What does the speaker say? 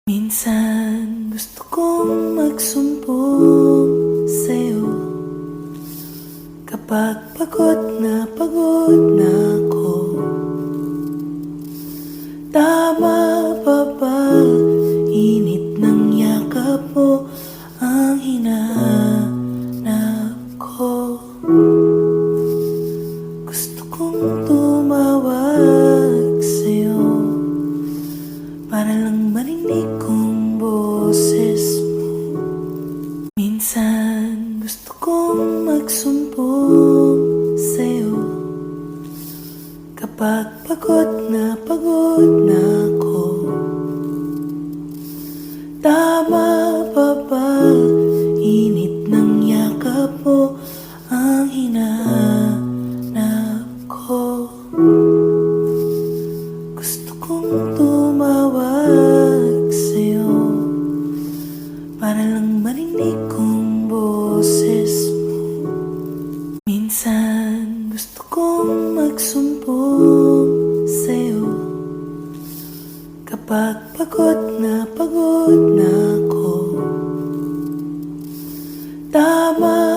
Minsan gusto kong magsumbong sa'yo kapag pagod na ako. Tama pa ba? Init ng yakap mo ang hinahanap ko. Gusto kong tumawag sa'yo para lang marinig kong boses mo. Minsan gusto kong magsumbong sa'yo kapag pagod na ako. Tama pa ba? Init ng yakap mo ang hinahanap ko. Gusto kong tumawag sa'yo para lang marinig kong boses mo. Minsan gusto kong magsumbong sa'yo kapag pagod na ako. Tama